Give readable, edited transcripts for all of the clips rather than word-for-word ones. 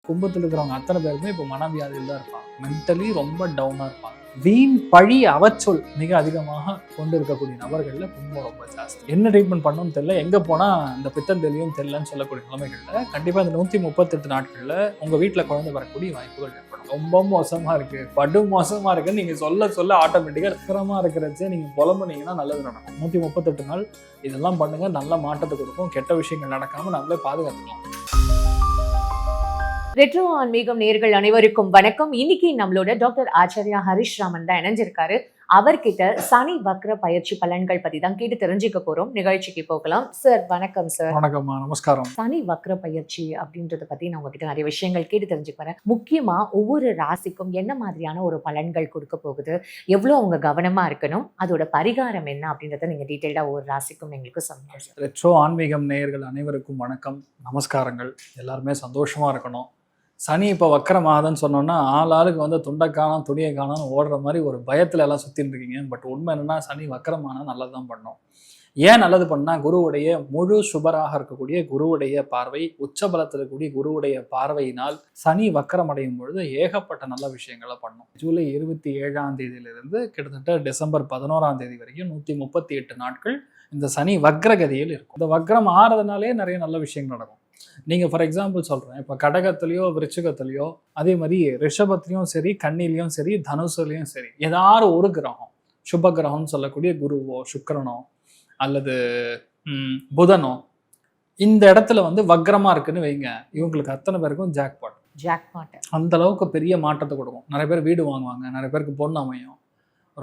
கும்பத்தில் இருக்கிறவங்க அத்தனை பேருமே இப்போ மனவியாதியில் தான் இருப்பாங்க. மென்டலி ரொம்ப டவுனாக இருப்பாங்க. வீண் பழி அவச்சொல் மிக அதிகமாக கொண்டு இருக்கக்கூடிய நபர்களில் கும்பம் ரொம்ப ஜாஸ்தி. என்ன ட்ரீட்மெண்ட் பண்ணணும்னு தெரியல, எங்கே போனால் இந்த பித்தம் தெளியும் தெரியலன்னு சொல்லக்கூடிய நிலைமைகளில் கண்டிப்பாக இந்த 138 நாட்களில் உங்கள் வீட்டில் குழந்தை வரக்கூடிய வாய்ப்புகள் ஏற்படும். ரொம்ப மோசமாக இருக்குது, படு மோசமாக இருக்குன்னு நீங்கள் சொல்ல ஆட்டோமேட்டிக்காக சக்கரமாக இருக்கிறச்சே நீங்கள் புலம்புனீங்கன்னா நல்லது நடக்கும். 138 நாள் இதெல்லாம் பண்ணுங்கள், நல்ல மாற்றத்தை கொடுக்கும். கெட்ட விஷயங்கள் நடக்காமல் நம்மளே பாதுகாத்துக்கலாம். ரெட்ரோ ஆன்மீகம் நேயர்கள் அனைவருக்கும் வணக்கம். இன்னைக்கு நம்மளோட டாக்டர் ஆச்சாரியா ஹரிஷ் ராமன் தான் இணைஞ்சிருக்காரு. அவர்கிட்ட சனி வக்ர பயிற்சி பலன்கள் பத்தி தான் கேட்டு தெரிஞ்சுக்க போறோம். நிகழ்ச்சிக்கு போகலாம். சார் வணக்கம். சார் வணக்கம்மா. நமஸ்காரம். சனி வக்ர பயிற்சி அப்படின்றத பத்தி நான் உங்ககிட்ட நிறைய விஷயங்கள் கேட்டு தெரிஞ்சுக்கிறேன். முக்கியமா ஒவ்வொரு ராசிக்கும் என்ன மாதிரியான ஒரு பலன்கள் கொடுக்க போகுது, எவ்வளவு அவங்க கவனமா இருக்கணும், அதோட பரிகாரம் என்ன அப்படின்றத நீங்க டீட்டெயிலா ஒவ்வொரு ராசிக்கும் எங்களுக்கு சொல்லுங்க. ரெட்ரோ ஆன்மீகம் நேயர்கள் அனைவருக்கும் வணக்கம், நமஸ்காரங்கள். எல்லாருமே சந்தோஷமா இருக்கணும். சனி இப்போ வக்கர மாதம்னு சொன்னோன்னா ஆளுக்கு வந்து துண்டை காணும் துணியை காணும்னு ஓடுற மாதிரி ஒரு பயத்தில் எல்லாம் சுற்றிட்டு இருக்கீங்க. பட் உண்மை என்னென்னா சனி வக்கரமான நல்லது தான் பண்ணோம். ஏன் நல்லது பண்ணால் குருவுடைய முழு சுபராக இருக்கக்கூடிய குருவுடைய பார்வை, உச்சபலத்தில் இருக்கக்கூடிய குருவுடைய பார்வையினால் சனி வக்கரம் அடையும் பொழுது ஏகப்பட்ட நல்ல விஷயங்களை பண்ணோம். ஜூலை 27ஆம் தேதியிலிருந்து கிட்டத்தட்ட டிசம்பர் 11ஆம் தேதி வரைக்கும் 138 நாட்கள் இந்த சனி வக்ரகதியில் இருக்கும். இந்த வக்ரம் ஆறதுனாலே நிறைய நல்ல விஷயங்கள் நடக்கும். நீங்கள் ஃபார் எக்ஸாம்பிள் சொல்கிறேன், இப்போ கடகத்துலேயோ விருச்சிகத்துலேயோ அதே மாதிரி ரிஷபத்துலேயும் சரி, கன்னிலையும் சரி, தனுசுலையும் சரி, ஏதாவது ஒரு கிரகம் சுப கிரகம்னு சொல்லக்கூடிய குருவோ சுக்கிரனோ அல்லது புதனோ இந்த இடத்துல வந்து வக்ரமாக இருக்குன்னு வைங்க, இவங்களுக்கு அத்தனை பேருக்கும் ஜாக்பாட் அந்த அளவுக்கு பெரிய மாற்றத்தை கொடுக்கும். நிறைய பேர் வீடு வாங்குவாங்க, நிறைய பேருக்கு பொண்ணு அமையும்,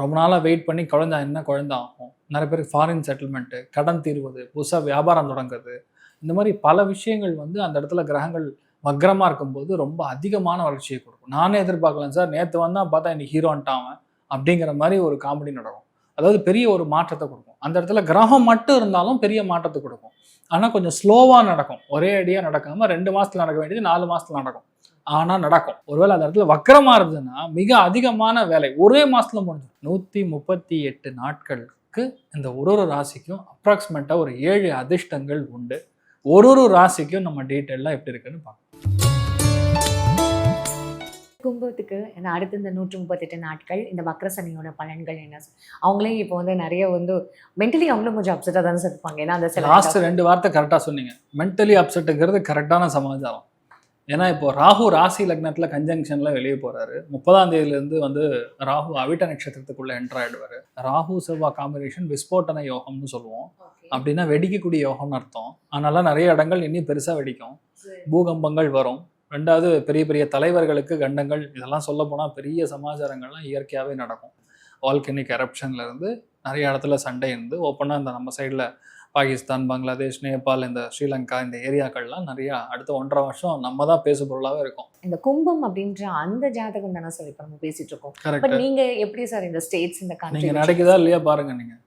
ரொம்ப நாளாக வெயிட் பண்ணி குழந்தை ஆகும், நிறைய பேருக்கு ஃபாரின் செட்டில்மெண்ட்டு, கடன் தீர்வது, புதுசாக வியாபாரம் தொடங்குறது, இந்த மாதிரி பல விஷயங்கள் வந்து அந்த இடத்துல கிரகங்கள் வக்ரமாக இருக்கும்போது ரொம்ப அதிகமான வளர்ச்சியை கொடுக்கும். நானே எதிர்பார்க்கலாம் சார், நேற்று வந்தால் பார்த்தா இன்னைக்கு ஹீரோன்ட்டான் அப்படிங்கிற மாதிரி ஒரு காமெடி நடக்கும். அதாவது பெரிய ஒரு மாற்றத்தை கொடுக்கும். அந்த இடத்துல கிரகம் மட்டும் இருந்தாலும் பெரிய மாற்றத்தை கொடுக்கும். ஆனால் கொஞ்சம் ஸ்லோவாக நடக்கும். ஒரே அடியாக நடக்காமல் 2 மாதத்தில் நடக்க வேண்டியது 4 மாதத்தில் நடக்கும். ஆனால் நடக்கும். ஒருவேளை அந்த இடத்துல வக்ரமாக இருந்ததுன்னா மிக அதிகமான வேலை ஒரே மாதத்தில் முடிஞ்சிடும். 138 நாட்களுக்கு இந்த ஒரு ராசிக்கும் அப்ராக்சிமேட்டாக ஒரு 7 அதிர்ஷ்டங்கள் உண்டு. ஒரு ராசிக்கும் நம்ம டீட்டெயிலாக எப்படி இருக்குன்னு பார்க்கலாம். கும்பத்துக்கு அடுத்த இந்த 138 நாட்கள் இந்த வக்ரசனியோட பலன்கள் என்ன? அவங்களே இப்போ வந்து நிறைய வந்து மென்டலி அவங்களும் கொஞ்சம் அப்செட்டாக தானே இருப்பாங்க. ஏன்னா அந்த லாஸ்ட் 2 வார்த்தை கரெக்டாக சொன்னீங்க. மென்டலி அப்செட்டுங்கிறது கரெக்டான சமாச்சாரம். ஏன்னா இப்போ ராகு ராசி லக்னத்தில் கன்ஜங்ஷனில் வெளியே போகிறாரு. 30ஆம் தேதியிலேருந்து வந்து ராகு அவிட்ட நட்சத்திரத்துக்குள்ளே என்டர் ஆகிடுவார். ராகு செவ்வாய் காம்பினேஷன் விஸ்போட்டன யோகம்னு சொல்லுவோம். அப்படின்னா வெடிக்கக்கூடிய யோகம்னு அர்த்தம். அதனால நிறைய இடங்கள் இன்னும் பெருசாக வெடிக்கும், பூகம்பங்கள் வரும். 2வது பெரிய பெரிய தலைவர்களுக்கு கண்டங்கள், இதெல்லாம் சொல்ல போனால் பெரிய சமாச்சாரங்கள்லாம் இயற்கையாகவே நடக்கும். வால்கனிக் எரப்ஷன்லேருந்து நிறைய இடத்துல சண்டை இருந்து ஓப்பனாக இந்த நம்ம சைடில் பாகிஸ்தான், பங்களாதேஷ், நேபாள், இந்த ஸ்ரீலங்கா, இந்த ஏரியாக்கள்லாம் நிறையா அடுத்த 1.5 வருஷம் நம்ம தான் பேசு பொருளாகவே இருக்கும். இந்த கும்பம் அப்படின்ற அந்த ஜாதகம் தானே சார் இப்போ நம்ம பேசிட்டு இருக்கோம். பட் நீங்க எப்படி சார் இந்த ஸ்டேட்ஸ் இந்த கண்ட்ரி நீங்கள் நடக்குதா இல்லையா பாருங்க. நீங்கள்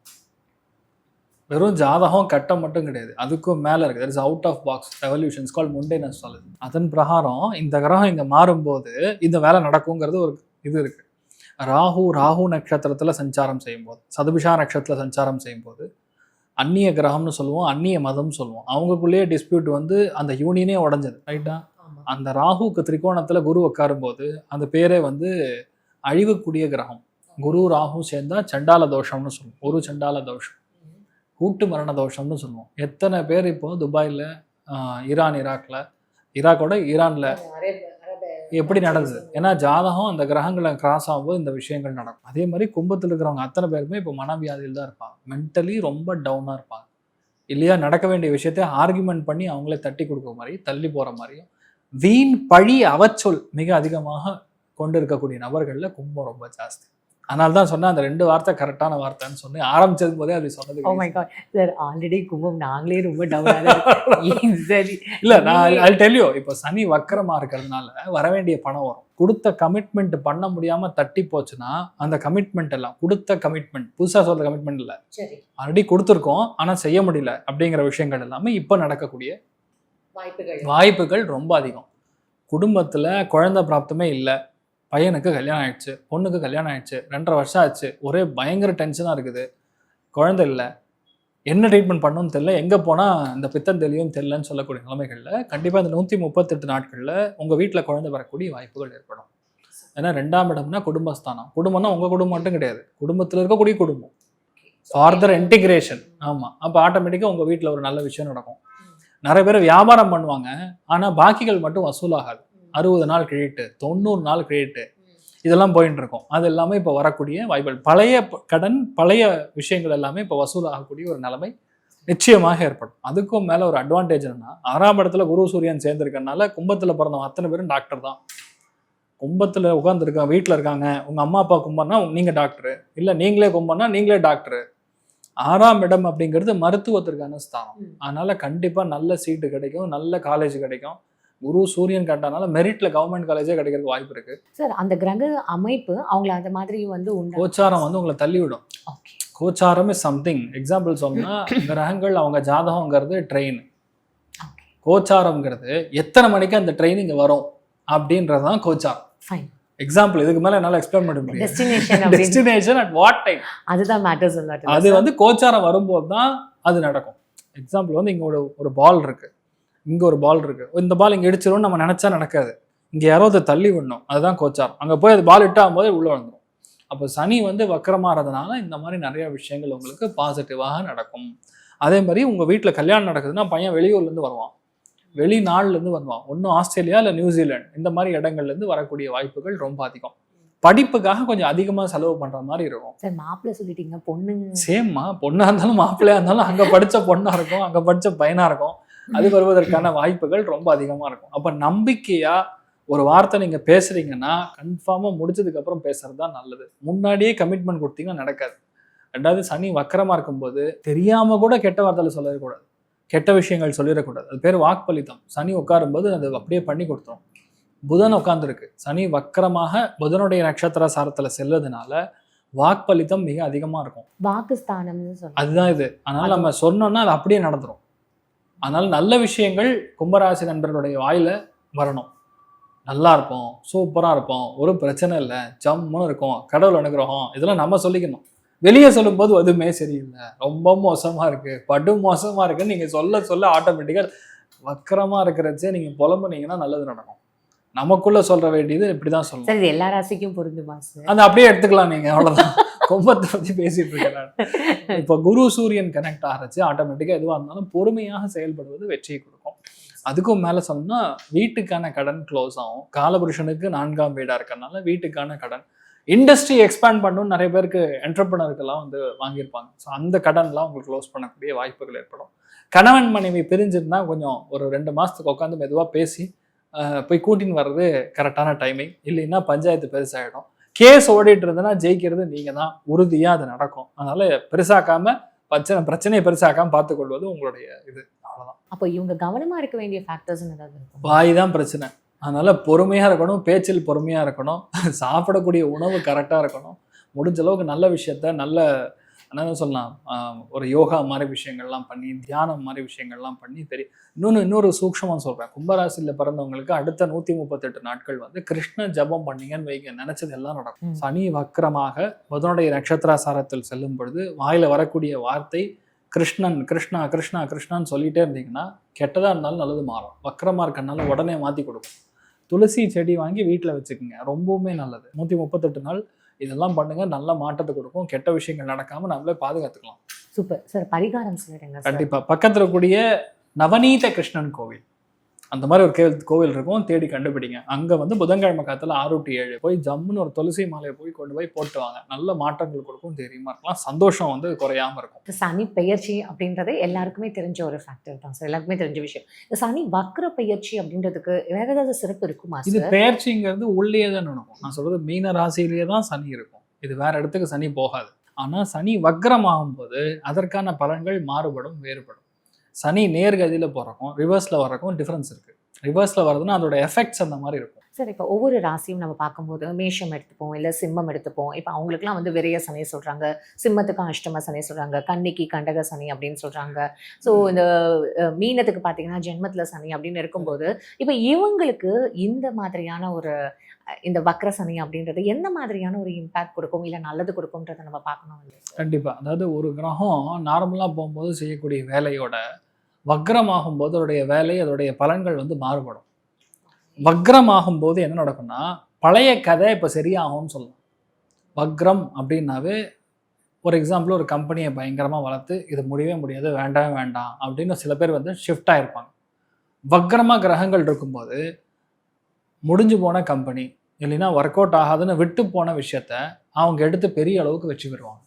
வெறும் ஜாதகம் கட்டம் மட்டும் கிடையாது, அதுக்கும் மேலே இருக்குது. It's out of box evolutions call mundane astrology. அதன் பிரகாரம் இந்த கிரகம் இங்கே மாறும்போது இந்த வேலை நடக்குங்கிறது ஒரு இது இருக்குது. ராகு நட்சத்திரத்தில் சஞ்சாரம் செய்யும்போது, சதுபிஷா நட்சத்திரத்தில் சஞ்சாரம் செய்யும்போது அந்நிய கிரகம்னு சொல்லுவோம், அந்நிய மதம்னு சொல்லுவோம். அவங்களுக்குள்ளேயே டிஸ்பியூட் வந்து அந்த யூனியனே உடஞ்சது, ரைட்டா? அந்த ராகுக்கு திரிகோணத்தில் குரு உட்காரும்போது அந்த பேரே வந்து அழிவுக்கூடிய கிரகம். குரு ராகு சேர்ந்தா சண்டால தோஷம்னு சொல்லுவோம். ஒரு சண்டால தோஷம், கூட்டு மரண தோஷம்னு சொல்லுவோம். எத்தனை பேர் இப்போ துபாயில், ஈராக்கோட ஈரானில் எப்படி நடக்குது? ஏன்னா ஜாதகம் அந்த கிரகங்களை கிராஸ் ஆகும்போது இந்த விஷயங்கள் நடக்கும். அதே மாதிரி கும்பத்தில் இருக்கிறவங்க அத்தனை பேருமே இப்போ மனவியாதியில் தான் இருப்பாங்க. மென்டலி ரொம்ப டவுனாக இருப்பாங்க. இல்லையா, நடக்க வேண்டிய விஷயத்த ஆர்குமெண்ட் பண்ணி அவங்களே தட்டி கொடுக்குற மாதிரி, தள்ளி போகிற மாதிரியும் வீண் பழி அவச்சொல் மிக அதிகமாக கொண்டு இருக்கக்கூடிய நபர்களில் கும்பம் ரொம்ப ஜாஸ்தி. அதனால தான் சொன்னேன், அந்த 2 வார்த்தை கரெக்டான வார்த்தைன்னு சொன்னேன். ஆரம்பிச்சது போதே அது சொன்னது. Oh my God sir, already கும்பம் நாங்களே ரொம்ப டவுனாக சரி இல்லை, நான் ஐ டெல் யூ, இப்போ சனி வக்கரமாக இருக்கிறதுனால வர வேண்டிய பணம் வரும். கொடுத்த கமிட்மெண்ட் பண்ண முடியாமல் தட்டி போச்சுன்னா அந்த கமிட்மெண்ட் எல்லாம், கொடுத்த கமிட்மெண்ட், புதுசாக சொல்கிற கமிட்மெண்ட் இல்லை, ஆல்ரெடி கொடுத்துருக்கோம் ஆனால் செய்ய முடியல அப்படிங்கிற விஷயங்கள் எல்லாமே இப்போ நடக்கக்கூடிய வாய்ப்புகள் ரொம்ப அதிகம். குடும்பத்தில் குழந்தை பிராப்தமே இல்லை, பையனுக்கு கல்யாணம் ஆயிடுச்சு, பொண்ணுக்கு கல்யாணம் ஆயிடுச்சு, 2.5 வருஷம் ஆச்சு, ஒரே பயங்கர டென்ஷனாக இருக்குது, குழந்தை இல்லை, என்ன ட்ரீட்மெண்ட் பண்ணணும்னு தெரியல, எங்கே போனால் இந்த பித்தம் தெளியும் தெரியலன்னு சொல்லக்கூடிய நிலைமைகளில் கண்டிப்பாக இந்த 138 நாட்களில் உங்கள் வீட்டில் குழந்தை வரக்கூடிய வாய்ப்புகள் ஏற்படும். ஏன்னா 2ஆம் இடம்னா குடும்பஸ்தானம். குடும்பம்னா உங்கள் குடும்பம் மட்டும் கிடையாது, குடும்பத்தில் இருக்கக்கூடிய குடும்பம், ஃபார்தர் இன்டிகிரேஷன். ஆமாம், அப்போ ஆட்டோமேட்டிக்காக உங்கள் வீட்டில் ஒரு நல்ல விஷயம் நடக்கும். நிறைய பேர் வியாபாரம் பண்ணுவாங்க, ஆனால் பாக்கிகள் மட்டும் வசூலாகாது. 60 நாள் கிரெடிட்டு, 90 நாள் கிரெடிட்டு, இதெல்லாம் போயிட்டு இருக்கும். அது எல்லாமே இப்போ வரக்கூடிய வாய்ப்புகள். பழைய கடன், பழைய விஷயங்கள் எல்லாமே இப்போ வசூலாகக்கூடிய ஒரு நிலைமை நிச்சயமாக ஏற்படும். அதுக்கும் மேலே ஒரு அட்வான்டேஜ் என்னன்னா, 6ஆம் இடத்துல குரு சூரியன் சேர்ந்திருக்கனால கும்பத்தில் பிறந்தவங்க அத்தனை பேரும் டாக்டர் தான். கும்பத்தில் உட்காந்துருக்காங்க, வீட்டில் இருக்காங்க, உங்கள் அம்மா அப்பா கும்பம்னா நீங்கள் டாக்டரு, இல்லை நீங்களே கும்பம்னா நீங்களே டாக்டரு. 6ஆம் இடம் அப்படிங்கிறது மருத்துவத்திற்கான ஸ்தானம். அதனால கண்டிப்பாக நல்ல சீட்டு கிடைக்கும், நல்ல காலேஜ் கிடைக்கும். குரு சூரியன் கட்டனால மெரிட்ல கவர்மெண்ட் காலேஜே கிடைக்கிறதுக்கு வாய்ப்பு இருக்கு. சார் அந்த கிரக அமைப்பு அவங்கள அந்த மாதிரி வந்து கோச்சாரம் வந்து உங்களை தள்ளி விடும். கோச்சாரம் இஸ் சம்திங். எக்ஸாம்பிள் சொன்னா கிரகங்கள் அவங்க ஜாதகங்கிறது ட்ரெயின், கோச்சாரம்ங்கிறது எத்தனை மணிக்கு அந்த ட்ரெயின் இங்க வரும் அப்படின்றதுதான் கோச்சாரம். எக்ஸாம்பிள் இதுக்கு மேல என்னால எக்ஸ்பிளைன் பண்ண முடியும். டெஸ்டினேஷன் அட் வாட் டைம், அதுதான் மேட்டர்ஸ். அது வந்து கோச்சாரம் வரும்போது தான் அது நடக்கும். எக்ஸாம்பிள் வந்து இங்க ஒரு பால் இருக்கு, இங்க ஒரு பால் இருக்கு, இந்த பால் இங்க இடிச்சிடும் நம்ம நினைச்சா நடக்காது, இங்க யாரோ அதை தள்ளி விடணும், அதுதான் கோச்சாரம். அங்க போய் அது பால் இட்டாகும் போது உள்ள வந்துடும். அப்போ சனி வந்து வக்கரமாறதுனால இந்த மாதிரி நிறைய விஷயங்கள் உங்களுக்கு பாசிட்டிவாக நடக்கும். அதே மாதிரி உங்க வீட்டுல கல்யாணம் நடக்குதுன்னா பையன் வெளியூர்ல இருந்து வருவான், வெளிநாடுல இருந்து வருவான், ஒன்னும் ஆஸ்திரேலியா இல்ல நியூசிலாந்து இந்த மாதிரி இடங்கள்ல இருந்து வரக்கூடிய வாய்ப்புகள் ரொம்ப அதிகம். படிப்புக்காக கொஞ்சம் அதிகமா செலவு பண்ற மாதிரி இருக்கும். சார் மாப்பிள்ளை சொல்லிட்டீங்க, பொண்ணு சேம்மா, பொண்ணா இருந்தாலும் மாப்பிள்ளையா இருந்தாலும் அங்க படிச்ச பொண்ணா இருக்கும், அங்க படிச்ச பையனா இருக்கும், அது வருவதற்கான வாய்ப்புகள் ரொம்ப அதிகமா இருக்கும். அப்ப நம்பிக்கையா ஒரு வார்த்தை நீங்க பேசுறீங்கன்னா கன்ஃபார்மா முடிச்சதுக்கு அப்புறம் பேசுறது தான் நல்லது. முன்னாடியே கமிட்மெண்ட் கொடுத்தீங்கன்னா நடக்காது. ரெண்டாவது சனி வக்கரமா இருக்கும்போது தெரியாம கூட கெட்ட வார்த்தையில சொல்லக்கூடாது, கெட்ட விஷயங்கள் சொல்லிடக்கூடாது. அது பேர் வாக்பலித்தம். சனி உட்காரும்போது அது அப்படியே பண்ணி கொடுத்துரும். புதன் உட்கார்ந்துருக்கு, சனி வக்கரமாக புதனுடைய நட்சத்திர சாரத்துல செல்வதனால வாக்பலித்தம் மிக அதிகமா இருக்கும். வாக்குஸ்தானம் அதுதான் இது. அதனால நம்ம சொன்னோம்னா அது அப்படியே நடந்துரும். அதனால நல்ல விஷயங்கள் கும்பராசி நண்பர்களுடைய வாயில வரணும். நல்லா இருப்போம், சூப்பரா இருப்போம், ஒரு பிரச்சனை இல்லை, ஜம்முன்னு இருக்கும், கடவுள் அனுகிரகம், இதெல்லாம் நம்ம சொல்லிக்கணும். வெளியே சொல்லும் போது எதுவுமே சரியில்லை, ரொம்ப மோசமா இருக்கு, படு மோசமா இருக்குன்னு நீங்க சொல்ல சொல்ல ஆட்டோமேட்டிக்கா வக்கரமா இருக்கிறச்சே நீங்க புலம்புனீங்கன்னா நல்லது நடக்கும். நமக்குள்ள சொல்ற வேண்டியது இப்படிதான் சொல்லணும். இது எல்லா ராசிக்கும் பொருந்துமா சார்? அது அப்படியே எடுத்துக்கலாம் நீங்க, அவ்வளவுதான். கும்பத்தை பத்தி பேசிட்டு இருக்கேன். இப்ப குரு சூரியன் கனெக்ட் ஆகிறச்சு ஆட்டோமேட்டிக்கா எதுவா இருந்தாலும் பொறுமையாக செயல்படுவது வெற்றியை கொடுக்கும். அதுக்கும் மேல சொன்னா வீட்டுக்கான கடன் க்ளோஸ் ஆகும். காலபுருஷனுக்கு 4ஆம் வீடா இருக்கறனால வீட்டுக்கான கடன், இண்டஸ்ட்ரி எக்ஸ்பேண்ட் பண்ணணும்னு நிறைய பேருக்கு என்டர்பிரனருக்கெல்லாம் வந்து வாங்கியிருப்பாங்க. ஸோ அந்த கடன்லாம் உங்களுக்கு க்ளோஸ் பண்ணக்கூடிய வாய்ப்புகள் ஏற்படும். கணவன் மனைவி பிரிஞ்சிருந்தா கொஞ்சம் ஒரு 2 மாசத்துக்கு உட்காந்து மெதுவாக பேசி போய் கூட்டின்னு வர்றது கரெக்டான டைமிங். இல்லைன்னா பஞ்சாயத்து பெருசாகிடும். கேஸ் ஓடிட்டு இருந்ததுன்னா ஜெயிக்கிறது நீங்க தான், உறுதியாக அது நடக்கும். அதனால பெருசாக்காம பிரச்சனையை பெருசாக்காம பார்த்துக்கொள்வது உங்களுடைய இது. அவ்வளோதான். அப்போ இவங்க கவனமா இருக்க வேண்டிய ஃபேக்டர்ஸ் ஏதாவது இருக்கும்? வாய் தான் பிரச்சனை. அதனால பொறுமையா இருக்கணும், பேச்சில் பொறுமையா இருக்கணும், சாப்பிடக்கூடிய உணவு கரெக்டாக இருக்கணும், முடிஞ்ச அளவுக்கு நல்ல விஷயத்த நல்ல என்ன சொல்லலாம், ஒரு யோகா மாதிரி விஷயங்கள்லாம் பண்ணி, தியானம் மாதிரி விஷயங்கள்லாம் பண்ணி இன்னொரு சூக்ஷமாக சொல்கிறேன். கும்பராசியில் பிறந்தவங்களுக்கு அடுத்த 138 நாட்கள் வந்து கிருஷ்ண ஜபம் பண்ணீங்கன்னு வைங்க, நினைச்சது எல்லாம் நடக்கும். சனி வக்கரமாக புதனுடைய நட்சத்திராசாரத்தில் செல்லும் பொழுது வாயில வரக்கூடிய வார்த்தை கிருஷ்ணன், கிருஷ்ணா கிருஷ்ணா கிருஷ்ணான்னு சொல்லிட்டே இருந்தீங்கன்னா கெட்டதா இருந்தாலும் நல்லது மாறும். வக்கரமா இருக்கனால உடனே மாற்றி கொடுக்கும். துளசி செடி வாங்கி வீட்டில் வச்சுக்கோங்க, ரொம்பவுமே நல்லது. 138 நாள் இதெல்லாம் பண்ணுங்க, நல்ல மாற்றத்தை கொடுக்கும். கெட்ட விஷயங்கள் நடக்காம நம்மளே பாதுகாத்துக்கலாம். Super sir. பரிகாரம் சொல்லிடுங்க. கண்டிப்பா பக்கத்துல கூடிய நவநீத கிருஷ்ணன் கோவில், அந்த மாதிரி ஒரு கோவில் இருக்கும், தேடி கண்டுபிடிங்க. அங்க வந்து புதன்கிழமை காலத்துல 6 to 7 போய் ஜம்முன்னு ஒரு துளசி மாலையை போய் கொண்டு போய் போட்டு வாங்க. நல்ல மாற்றங்கள் கொடுக்கும், தெரியுமா இருக்கலாம், சந்தோஷம் வந்து குறையாம இருக்கும். சனி பெயர்ச்சி அப்படின்றது எல்லாருக்குமே தெரிஞ்ச ஒரு ஃபேக்டர் தான் சார், எல்லாருக்குமே தெரிஞ்ச விஷயம். இந்த சனி வக்ர பெயர்ச்சி அப்படின்றதுக்கு வேற ஏதாவது சிறப்பு இருக்குமா? இது பெயர்ச்சிங்கிறது உள்ளே தான் நடக்கும். நான் சொல்றது மீன ராசியிலேயே தான் சனி இருக்கும், இது வேற இடத்துக்கு சனி போகாது. ஆனா சனி வக்ரமாகும் போது அதற்கான பலன்கள் மாறுபடும், வேறுபடும். சனி நேர்கதியில போறக்கும் ரிவர்ஸ்ல வர்றக்கும் டிஃபரன்ஸ் இருக்கு. ரிவர்ஸ்ல வர்றதுன்னா அதோட எஃபெக்ட்ஸ் அந்த மாதிரி இருக்கும். சார் இப்போ ஒவ்வொரு ராசியும் நம்ம பார்க்கும்போது மேஷம் எடுத்துப்போம், இல்லை சிம்மம் எடுத்துப்போம். இப்போ அவங்களுக்குலாம் வந்து விரய சனி சொல்கிறாங்க, சிம்மத்துக்கு அஷ்டம சனி சொல்கிறாங்க, கன்னிக்கு கண்டக சனி அப்படின்னு சொல்கிறாங்க. ஸோ இந்த மீனத்துக்கு பார்த்தீங்கன்னா ஜென்மத்தில் சனி அப்படின்னு இருக்கும்போது, இப்போ இவங்களுக்கு இந்த மாதிரியான ஒரு இந்த வக்ர சனி அப்படின்றது எந்த மாதிரியான ஒரு இம்பேக்ட் கொடுக்கும், இல்லை நல்லது கொடுக்கும்ன்றதை நம்ம பார்க்கணும். கண்டிப்பாக. அதாவது ஒரு கிரகம் நார்மலாக போகும்போது செய்யக்கூடிய வேலையோட வக்ரமாகும் போது அதோடைய வேலை, அதோடைய பலன்கள் வந்து மாறுபடும். வக்ரமாகும் போது என்ன நடக்கும்னா, பழைய கதை இப்போ சரியாகும்னு சொல்லலாம். வக்ரம் அப்படின்னாவே ஒரு எக்ஸாம்பிள், ஒரு கம்பெனியை பயங்கரமாக வளர்த்து இது முடியவே முடியாது, வேண்டாம் வேண்டாம் அப்படின்னு சில பேர் வந்து ஷிஃப்ட் ஆகிருப்பாங்க. வக்ரமாக கிரகங்கள் இருக்கும்போது முடிஞ்சு போன கம்பெனி இல்லைன்னா ஒர்க் அவுட் ஆகாதுன்னு விட்டு போன விஷயத்த அவங்க எடுத்து பெரிய அளவுக்கு வச்சு வருவாங்க.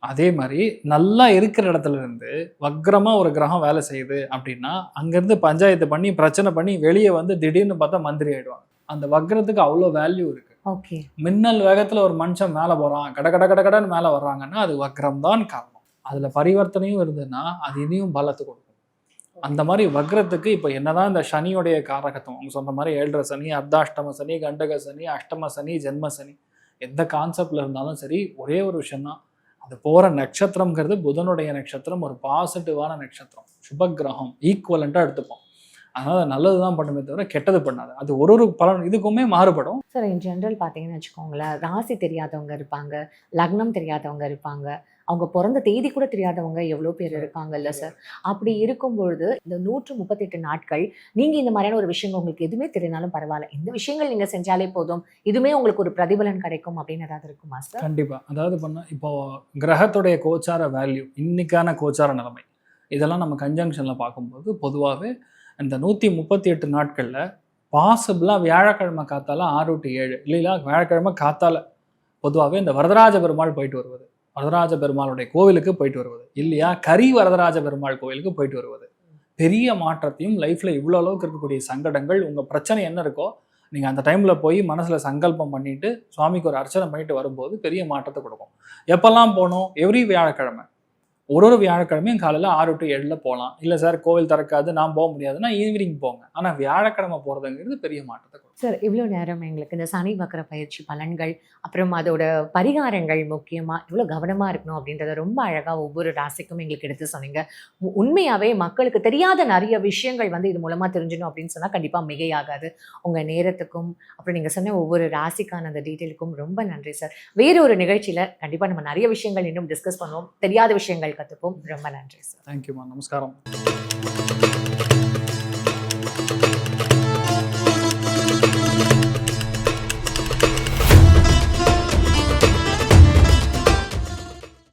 அதே மாதிரி நல்லா இருக்கிற இடத்துல இருந்து வக்ரமாக ஒரு கிரகம் வேலை செய்யுது அப்படின்னா அங்கேருந்து பஞ்சாயத்து பண்ணி பிரச்சனை பண்ணி வெளியே வந்து திடீர்னு பார்த்தா மந்திரி ஆயிடுவாங்க. அந்த வக்ரத்துக்கு அவ்வளோ வேல்யூ இருக்கு. ஓகே. மின்னல் வேகத்தில் ஒரு மனுஷன் மேலே போகிறான், கடன்னு மேலே வர்றாங்கன்னா அது வக்ரம் தான் காரணம். அதில் பரிவர்த்தனையும் இருந்ததுன்னா அது இனியும் பலத்தை கொடுக்கும். அந்த மாதிரி வக்ரத்துக்கு இப்போ என்னதான் இந்த சனியோடைய காரகத்துவம் அவங்க சொன்ன மாதிரி 7.5 சனி, அர்த்தாஷ்டம சனி, கண்டக சனி, அஷ்டம சனி, ஜென்ம சனி, எந்த கான்செப்ட்ல இருந்தாலும் சரி ஒரே ஒரு விஷயம்தான், அது போகிற நட்சத்திரம்ங்கிறது புதனுடைய நட்சத்திரம், ஒரு பாசிட்டிவான நட்சத்திரம், சுபகிரகம், ஈக்குவலண்ட்டாக எடுத்துப்போம். அதனால் நல்லது தான் பண்ணுமே தவிர கெட்டது பண்ணாது. அது ஒரு பலன் இதுக்குமே மாறுபடும். சார் இன் ஜென்ரல் பார்த்தீங்கன்னு வச்சுக்கோங்களேன், ராசி தெரியாதவங்க இருப்பாங்க, லக்னம் தெரியாதவங்க இருப்பாங்க, அவங்க பிறந்த தேதி கூட தெரியாதவங்க எவ்வளோ பேர் இருக்காங்கல்ல சார். அப்படி இருக்கும் பொழுது இந்த 138 நாட்கள் நீங்கள் இந்த மாதிரியான ஒரு விஷயங்கள் உங்களுக்கு எதுவுமே தெரியனாலும் பரவாயில்ல, இந்த விஷயங்கள் நீங்கள் செஞ்சாலே போதும், இதுவுமே உங்களுக்கு ஒரு பிரதிபலன் கிடைக்கும் அப்படின்னு ஏதாவது இருக்குமா சார்? கண்டிப்பாக. அதாவது இப்போ கிரகத்துடைய கோச்சார வேல்யூ, இன்னைக்கான கோச்சார நிலைமை, இதெல்லாம் நம்ம கன்ஜங்ஷனில் பார்க்கும்போது பொதுவாகவே இந்த 138 நாட்களில் பாசிபிளாக வியாழக்கிழமை காத்தால 6 to 7 இல்லைங்களா, வியாழக்கிழமை காத்தால பொதுவாகவே இந்த வரதராஜ பெருமாள் போயிட்டு வருவது, வரதராஜ பெருமாளுடைய கோவிலுக்கு போயிட்டு வருவது, இல்லையா கரி வரதராஜ பெருமாள் கோவிலுக்கு போயிட்டு வருவது பெரிய மாற்றத்தையும், லைஃப்பில் இவ்வளோ அளவுக்கு இருக்கக்கூடிய சங்கடங்கள், உங்கள் பிரச்சனை என்ன இருக்கோ நீங்கள் அந்த டைமில் போய் மனசில் சங்கல்பம் பண்ணிவிட்டு சுவாமிக்கு ஒரு அர்ச்சனை பண்ணிட்டு வரும்போது பெரிய மாற்றத்தை கொடுக்கும். எப்போல்லாம் போகணும்? எவ்ரி வியாழக்கிழமை, ஒரு வியாழக்கிழமையும் காலையில் 6 to 7 போகலாம். இல்லை சார் கோவில் திறக்காது நான் போக முடியாதுன்னா ஈவினிங் போங்க. ஆனால் வியாழக்கிழமை போகிறதுங்கிறது பெரிய மாற்றத்தை கொடுக்கும். சார் இவ்வளோ நேரம் எங்களுக்கு இந்த சனி வக்கர பயிற்சி பலன்கள், அப்புறம் அதோட பரிகாரங்கள், முக்கியமாக இவ்வளோ கவனமாக இருக்கணும் அப்படின்றத ரொம்ப அழகாக ஒவ்வொரு ராசிக்கும் எங்களுக்கு எடுத்து சொன்னீங்க. உண்மையாகவே மக்களுக்கு தெரியாத நிறைய விஷயங்கள் வந்து இது மூலமாக தெரிஞ்சிடும் அப்படின்னு சொன்னால் கண்டிப்பாக மிகையாகாது. உங்கள் நேரத்துக்கும் அப்புறம் நீங்கள் சொன்ன ஒவ்வொரு ராசிக்கான அந்த டீட்டெயிலுக்கும் ரொம்ப நன்றி சார். வேறு ஒரு நிகழ்ச்சியில் கண்டிப்பாக நம்ம நிறைய விஷயங்கள் இன்னும் டிஸ்கஸ் பண்ணுவோம், தெரியாத விஷயங்கள் கற்றுப்போம். ரொம்ப நன்றி சார். தேங்க்யூமா. நமஸ்காரம்.